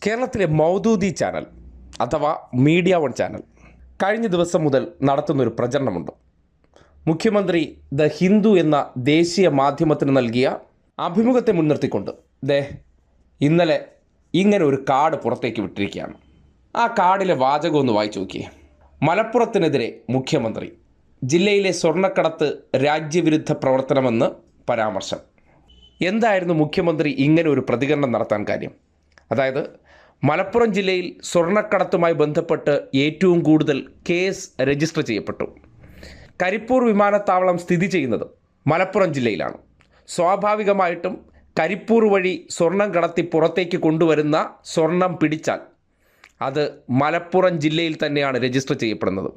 കേരളത്തിലെ മൗദൂദി ചാനൽ അഥവാ media one channel കഴിഞ്ഞ ദിവസം മുതൽ നടത്തുന്നൊരു പ്രചരണമുണ്ട്. മുഖ്യമന്ത്രി ദ ഹിന്ദു എന്ന ദേശീയ മാധ്യമത്തിന് നൽകിയ അഭിമുഖത്തെ മുൻനിർത്തിക്കൊണ്ട് ഇന്നലെ ഇങ്ങനെ ഒരു കാർഡ് പുറത്തേക്ക് വിട്ടിരിക്കുകയാണ്. ആ കാർഡിലെ വാചകം ഒന്ന് വായിച്ചു നോക്കിയേ. മലപ്പുറത്തിനെതിരെ മുഖ്യമന്ത്രി, ജില്ലയിലെ സ്വർണ്ണക്കടത്ത് രാജ്യവിരുദ്ധ പ്രവർത്തനമെന്ന് പരാമർശം. എന്തായിരുന്നു മുഖ്യമന്ത്രി ഇങ്ങനെ ഒരു പ്രതികരണം നടത്താൻ കാര്യം? അതായത് മലപ്പുറം ജില്ലയിൽ സ്വർണ്ണക്കടത്തുമായി ബന്ധപ്പെട്ട് ഏറ്റവും കൂടുതൽ കേസ് രജിസ്റ്റർ ചെയ്യപ്പെട്ടു. കരിപ്പൂർ വിമാനത്താവളം സ്ഥിതി ചെയ്യുന്നത് മലപ്പുറം ജില്ലയിലാണ്. സ്വാഭാവികമായിട്ടും കരിപ്പൂർ വഴി സ്വർണം കടത്തി പുറത്തേക്ക് കൊണ്ടുവരുന്ന സ്വർണം പിടിച്ചാൽ അത് മലപ്പുറം ജില്ലയിൽ തന്നെയാണ് രജിസ്റ്റർ ചെയ്യപ്പെടുന്നത്.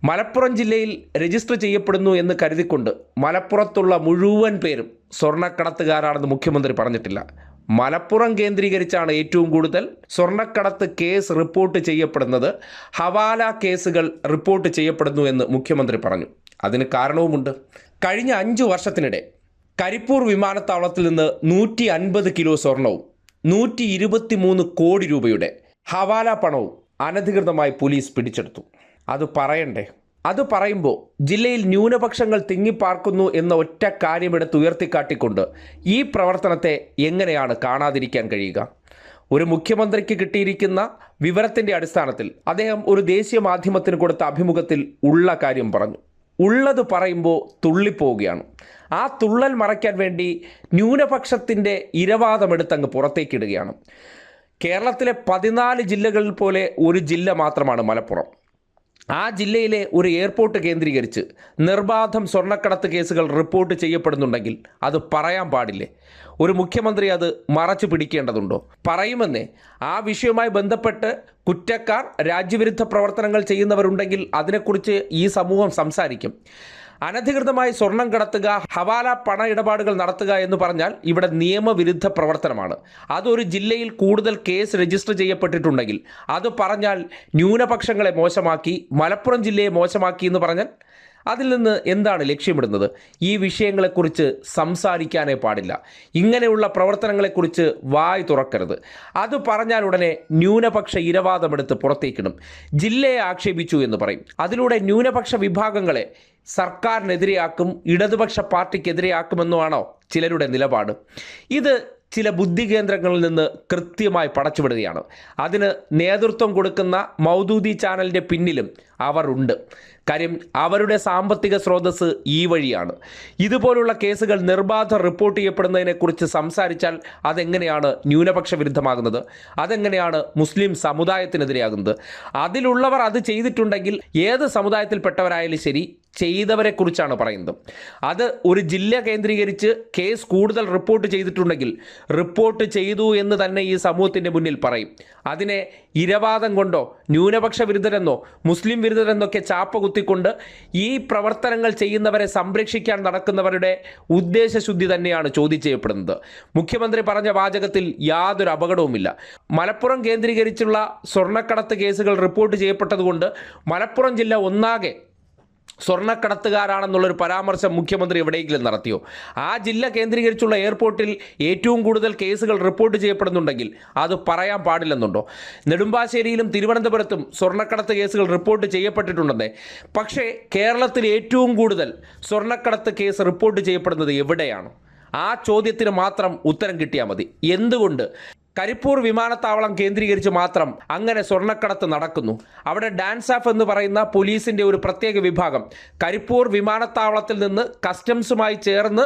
മലപ്പുറം ജില്ലയിൽ രജിസ്റ്റർ ചെയ്യപ്പെടുന്നു എന്ന് കരുതിക്കൊണ്ട് മലപ്പുറത്തുള്ള മുഴുവൻ പേരും സ്വർണ്ണക്കടത്തുകാരാണെന്ന് മുഖ്യമന്ത്രി പറഞ്ഞിട്ടില്ല. മലപ്പുറം കേന്ദ്രീകരിച്ചാണ് ഏറ്റവും കൂടുതൽ സ്വർണ്ണക്കടത്ത് കേസ് റിപ്പോർട്ട് ചെയ്യപ്പെടുന്നത്. ഹവാല കേസുകൾ റിപ്പോർട്ട് ചെയ്യപ്പെടുന്നു എന്ന് മുഖ്യമന്ത്രി പറഞ്ഞു. അതിന് കാരണവുമുണ്ട്. കഴിഞ്ഞ 5 വർഷത്തിനിടെ കരിപ്പൂർ വിമാനത്താവളത്തിൽ നിന്ന് 150 കിലോ സ്വർണവും 123 കോടി രൂപയുടെ ഹവാല പണവും അനധികൃതമായി പോലീസ് പിടിച്ചെടുത്തു. അത് പറയണ്ടേ? അത് പറയുമ്പോൾ ജില്ലയിൽ ന്യൂനപക്ഷങ്ങൾ തിങ്ങിപ്പാർക്കുന്നു എന്ന ഒറ്റ കാര്യമെടുത്ത് ഉയർത്തിക്കാട്ടിക്കൊണ്ട് ഈ പ്രവർത്തനത്തെ എങ്ങനെയാണ് കാണാതിരിക്കാൻ കഴിയുക? ഒരു മുഖ്യമന്ത്രിക്ക് കിട്ടിയിരിക്കുന്ന വിവരത്തിൻ്റെ അടിസ്ഥാനത്തിൽ അദ്ദേഹം ഒരു ദേശീയ മാധ്യമത്തിന് കൊടുത്ത അഭിമുഖത്തിൽ ഉള്ള കാര്യം പറഞ്ഞു. ഉള്ളത് പറയുമ്പോൾ തുള്ളിപ്പോവുകയാണ്. ആ തുള്ളൽ മറയ്ക്കാൻ വേണ്ടി ന്യൂനപക്ഷത്തിൻ്റെ ഇരവാദമെടുത്തങ്ങ് പുറത്തേക്കിടുകയാണ്. കേരളത്തിലെ 14 ജില്ലകളിൽ പോലെ ഒരു ജില്ല മാത്രമാണ് മലപ്പുറം. ആ ജില്ലയിലെ ഒരു എയർപോർട്ട് കേന്ദ്രീകരിച്ച് നിർബാധം സ്വർണ്ണക്കടത്ത് കേസുകൾ റിപ്പോർട്ട് ചെയ്യപ്പെടുന്നുണ്ടെങ്കിൽ അത് പറയാൻ പാടില്ലേ? ഒരു മുഖ്യമന്ത്രി അത് മറച്ചു പിടിക്കേണ്ടതുണ്ടോ? പറയുമെന്നേ. ആ വിഷയവുമായി ബന്ധപ്പെട്ട് കുറ്റക്കാർ, രാജ്യവിരുദ്ധ പ്രവർത്തനങ്ങൾ ചെയ്യുന്നവരുണ്ടെങ്കിൽ അതിനെക്കുറിച്ച് ഈ സമൂഹം സംസാരിക്കും. അനധികൃതമായി സ്വർണം കടത്തുക, ഹവാല പണ ഇടപാടുകൾ നടത്തുക എന്ന് പറഞ്ഞാൽ ഇവിടെ നിയമവിരുദ്ധ പ്രവർത്തനമാണ്. അതൊരു ജില്ലയിൽ കൂടുതൽ കേസ് രജിസ്റ്റർ ചെയ്യപ്പെട്ടിട്ടുണ്ടെങ്കിൽ അത് പറഞ്ഞാൽ ന്യൂനപക്ഷങ്ങളെ മോശമാക്കി, മലപ്പുറം ജില്ലയെ മോശമാക്കി എന്ന് പറഞ്ഞാൽ അതിൽ നിന്ന് എന്താണ് ലക്ഷ്യമിടുന്നത്? ഈ വിഷയങ്ങളെക്കുറിച്ച് സംസാരിക്കാനേ പാടില്ല. ഇങ്ങനെയുള്ള പ്രവർത്തനങ്ങളെക്കുറിച്ച് വായ് തുറക്കരുത്. അത് പറഞ്ഞാൽ ഉടനെ ന്യൂനപക്ഷ ഇരവാദമെടുത്ത് പുറത്തേക്കിടും. ജില്ലയെ ആക്ഷേപിച്ചു എന്ന് പറയും. അതിലൂടെ ന്യൂനപക്ഷ വിഭാഗങ്ങളെ സർക്കാരിനെതിരെയാക്കും, ഇടതുപക്ഷ പാർട്ടിക്കെതിരെയാക്കുമെന്നുമാണോ ചിലരുടെ നിലപാട്? ഇത് ചില ബുദ്ധി കേന്ദ്രങ്ങളിൽ നിന്ന് കൃത്യമായി പടച്ചുവിടുകയാണ്. അതിന് നേതൃത്വം കൊടുക്കുന്ന മൗദൂദി ചാനലിൻ്റെ പിന്നിലും അവർ ഉണ്ട്. കാര്യം അവരുടെ സാമ്പത്തിക സ്രോതസ്സ് ഈ വഴിയാണ്. ഇതുപോലുള്ള കേസുകൾ നിർബാധം റിപ്പോർട്ട് ചെയ്യപ്പെടുന്നതിനെക്കുറിച്ച് സംസാരിച്ചാൽ അതെങ്ങനെയാണ് ന്യൂനപക്ഷ വിരുദ്ധമാകുന്നത്? അതെങ്ങനെയാണ് മുസ്ലിം സമുദായത്തിനെതിരെയാകുന്നത്? അതിലുള്ളവർ അത് ചെയ്തിട്ടുണ്ടെങ്കിൽ ഏത് സമുദായത്തിൽപ്പെട്ടവരായാലും ശരി, ചെയ്തവരെക്കുറിച്ചാണ് പറയുന്നത്. അത് ഒരു ജില്ല കേന്ദ്രീകരിച്ച് കേസ് കൂടുതൽ റിപ്പോർട്ട് ചെയ്തിട്ടുണ്ടെങ്കിൽ റിപ്പോർട്ട് ചെയ്തു എന്ന് തന്നെ ഈ സമൂഹത്തിൻ്റെ മുന്നിൽ പറയും. അതിനെ ഇരവാദം കൊണ്ടോ ന്യൂനപക്ഷ വിരുദ്ധരെന്നോ മുസ്ലിം വിരുദ്ധരെന്നൊക്കെ ചാപ്പ കുത്തിക്കൊണ്ട് ഈ പ്രവർത്തനങ്ങൾ ചെയ്യുന്നവരെ സംരക്ഷിക്കാൻ നടക്കുന്നവരുടെ ഉദ്ദേശശുദ്ധി തന്നെയാണ് ചോദ്യം ചെയ്യപ്പെടുന്നത്. മുഖ്യമന്ത്രി പറഞ്ഞ വാചകത്തിൽ യാതൊരു അപകടവുമില്ല. മലപ്പുറം കേന്ദ്രീകരിച്ചുള്ള സ്വർണ്ണക്കടത്ത് കേസുകൾ റിപ്പോർട്ട് ചെയ്യപ്പെട്ടതുകൊണ്ട് മലപ്പുറം ജില്ല ഒന്നാകെ സ്വർണ്ണക്കടത്തുകാരാണെന്നുള്ളൊരു പരാമർശം മുഖ്യമന്ത്രി എവിടെയെങ്കിലും നടത്തിയോ? ആ ജില്ല കേന്ദ്രീകരിച്ചുള്ള എയർപോർട്ടിൽ ഏറ്റവും കൂടുതൽ കേസുകൾ റിപ്പോർട്ട് ചെയ്യപ്പെടുന്നുണ്ടെങ്കിൽ അത് പറയാൻ പാടില്ലെന്നുണ്ടോ? നെടുമ്പാശ്ശേരിയിലും തിരുവനന്തപുരത്തും സ്വർണ്ണക്കടത്ത് കേസുകൾ റിപ്പോർട്ട് ചെയ്യപ്പെട്ടിട്ടുണ്ടെന്നേ. പക്ഷേ കേരളത്തിൽ ഏറ്റവും കൂടുതൽ സ്വർണ്ണക്കടത്ത് കേസ് റിപ്പോർട്ട് ചെയ്യപ്പെടുന്നത് എവിടെയാണ്? ആ ചോദ്യത്തിന് മാത്രം ഉത്തരം കിട്ടിയാൽ മതി. എന്തുകൊണ്ട് കരിപ്പൂർ വിമാനത്താവളം കേന്ദ്രീകരിച്ച് മാത്രം അങ്ങനെ സ്വർണ്ണക്കടത്ത് നടക്കുന്നു? അവിടെ ഡാൻസ് ഓഫ് എന്ന് പറയുന്ന പോലീസിൻ്റെ ഒരു പ്രത്യേക വിഭാഗം കരിപ്പൂർ വിമാനത്താവളത്തിൽ നിന്ന് കസ്റ്റംസുമായി ചേർന്ന്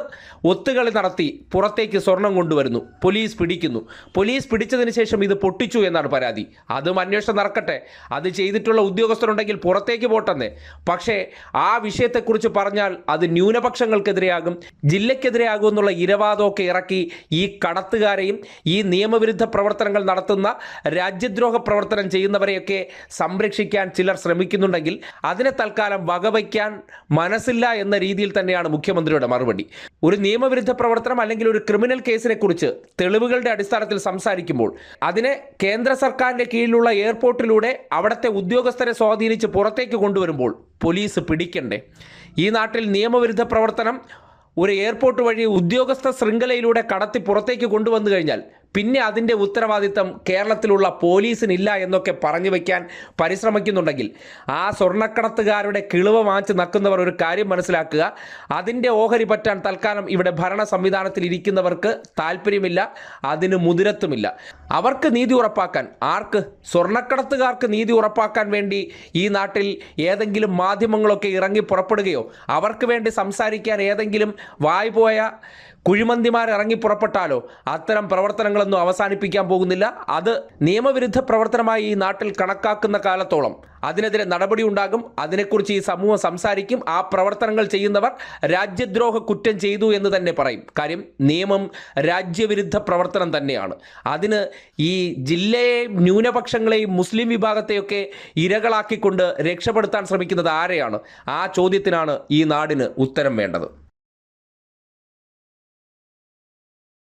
ഒത്തുകളി നടത്തി പുറത്തേക്ക് സ്വർണം കൊണ്ടുവരുന്നു. പോലീസ് പിടിക്കുന്നു. പോലീസ് പിടിച്ചതിന് ശേഷം ഇത് പൊട്ടിച്ചു എന്നാണ് പരാതി. അതും അന്വേഷണം നടക്കട്ടെ. അത് ചെയ്തിട്ടുള്ള ഉദ്യോഗസ്ഥരുണ്ടെങ്കിൽ പുറത്തേക്ക് പോട്ടെന്നേ. പക്ഷേ ആ വിഷയത്തെക്കുറിച്ച് പറഞ്ഞാൽ അത് ന്യൂനപക്ഷങ്ങൾക്കെതിരെയാകും, ജില്ലയ്ക്കെതിരെയാകും എന്നുള്ള ഇരവാദമൊക്കെ ഇറക്കി ഈ കടത്തുകാരെയും ഈ നിയമവിരുദ്ധ പ്രവർത്തനങ്ങൾ നടത്തുന്ന, രാജ്യദ്രോഹ പ്രവർത്തനം ചെയ്യുന്നവരെയൊക്കെ സംരക്ഷിക്കാൻ ചിലർ ശ്രമിക്കുന്നുണ്ടെങ്കിൽ അതിനെ തൽക്കാലം വകവയ്ക്കാൻ മനസ്സില്ല എന്ന രീതിയിൽ തന്നെയാണ് മുഖ്യമന്ത്രിയുടെ മറുപടി. ഒരു നിയമവിരുദ്ധ പ്രവർത്തനം അല്ലെങ്കിൽ ഒരു ക്രിമിനൽ കേസിനെ കുറിച്ച് തെളിവുകളുടെ അടിസ്ഥാനത്തിൽ സംസാരിക്കുമ്പോൾ അതിനെ കേന്ദ്ര സർക്കാരിൻ്റെ കീഴിലുള്ള എയർപോർട്ടിലൂടെ അവിടുത്തെ ഉദ്യോഗസ്ഥരെ സ്വാധീനിച്ച് പുറത്തേക്ക് കൊണ്ടുവരുമ്പോൾ പോലീസ് പിടിക്കണ്ടേ? ഈ നാട്ടിൽ നിയമവിരുദ്ധ പ്രവർത്തനം ഒരു എയർപോർട്ട് വഴി ഉദ്യോഗസ്ഥ ശൃംഖലയിലൂടെ കടത്തി പുറത്തേക്ക് കൊണ്ടുവന്നു കഴിഞ്ഞാൽ പിന്നെ അതിൻ്റെ ഉത്തരവാദിത്തം കേരളത്തിലുള്ള പോലീസിനില്ല എന്നൊക്കെ പറഞ്ഞു വയ്ക്കാൻ പരിശ്രമിക്കുന്നുണ്ടെങ്കിൽ ആ സ്വർണ്ണക്കടത്തുകാരുടെ കിളുവ വാങ്ങിച്ച് നക്കുന്നവർ ഒരു കാര്യം മനസ്സിലാക്കുക. അതിൻ്റെ ഓഹരി പറ്റാൻ തൽക്കാലം ഇവിടെ ഭരണ സംവിധാനത്തിൽ ഇരിക്കുന്നവർക്ക് താല്പര്യമില്ല, അതിന് മുതിരത്തുമില്ല. അവർക്ക് നീതി ഉറപ്പാക്കാൻ, ആർക്ക്? സ്വർണ്ണക്കടത്തുകാർക്ക് നീതി ഉറപ്പാക്കാൻ വേണ്ടി ഈ നാട്ടിൽ ഏതെങ്കിലും മാധ്യമങ്ങളൊക്കെ ഇറങ്ങി പുറപ്പെടുകയോ അവർക്ക് വേണ്ടി സംസാരിക്കാൻ ഏതെങ്കിലും വായ്പോയ കുഴിമന്തിമാർ ഇറങ്ങി പുറപ്പെട്ടാലോ അത്തരം പ്രവർത്തനങ്ങളൊന്നും അവസാനിപ്പിക്കാൻ പോകുന്നില്ല. അത് നിയമവിരുദ്ധ പ്രവർത്തനമായി ഈ നാട്ടിൽ കണക്കാക്കുന്ന കാലത്തോളം അതിനെതിരെ നടപടി ഉണ്ടാകും. അതിനെക്കുറിച്ച് ഈ സമൂഹം സംസാരിക്കും. ആ പ്രവർത്തനങ്ങൾ ചെയ്യുന്നവർ രാജ്യദ്രോഹ കുറ്റം ചെയ്തു എന്ന് തന്നെ പറയും. കാര്യം നിയമം രാജ്യവിരുദ്ധ പ്രവർത്തനം തന്നെയാണ്. അതിന് ഈ ജില്ലയെയും ന്യൂനപക്ഷങ്ങളെയും മുസ്ലിം വിഭാഗത്തെയൊക്കെ ഇരകളാക്കിക്കൊണ്ട് രക്ഷപ്പെടുത്താൻ ശ്രമിക്കുന്നത് ആരെയാണ്? ആ ചോദ്യത്തിനാണ് ഈ നാടിന് ഉത്തരം വേണ്ടത്.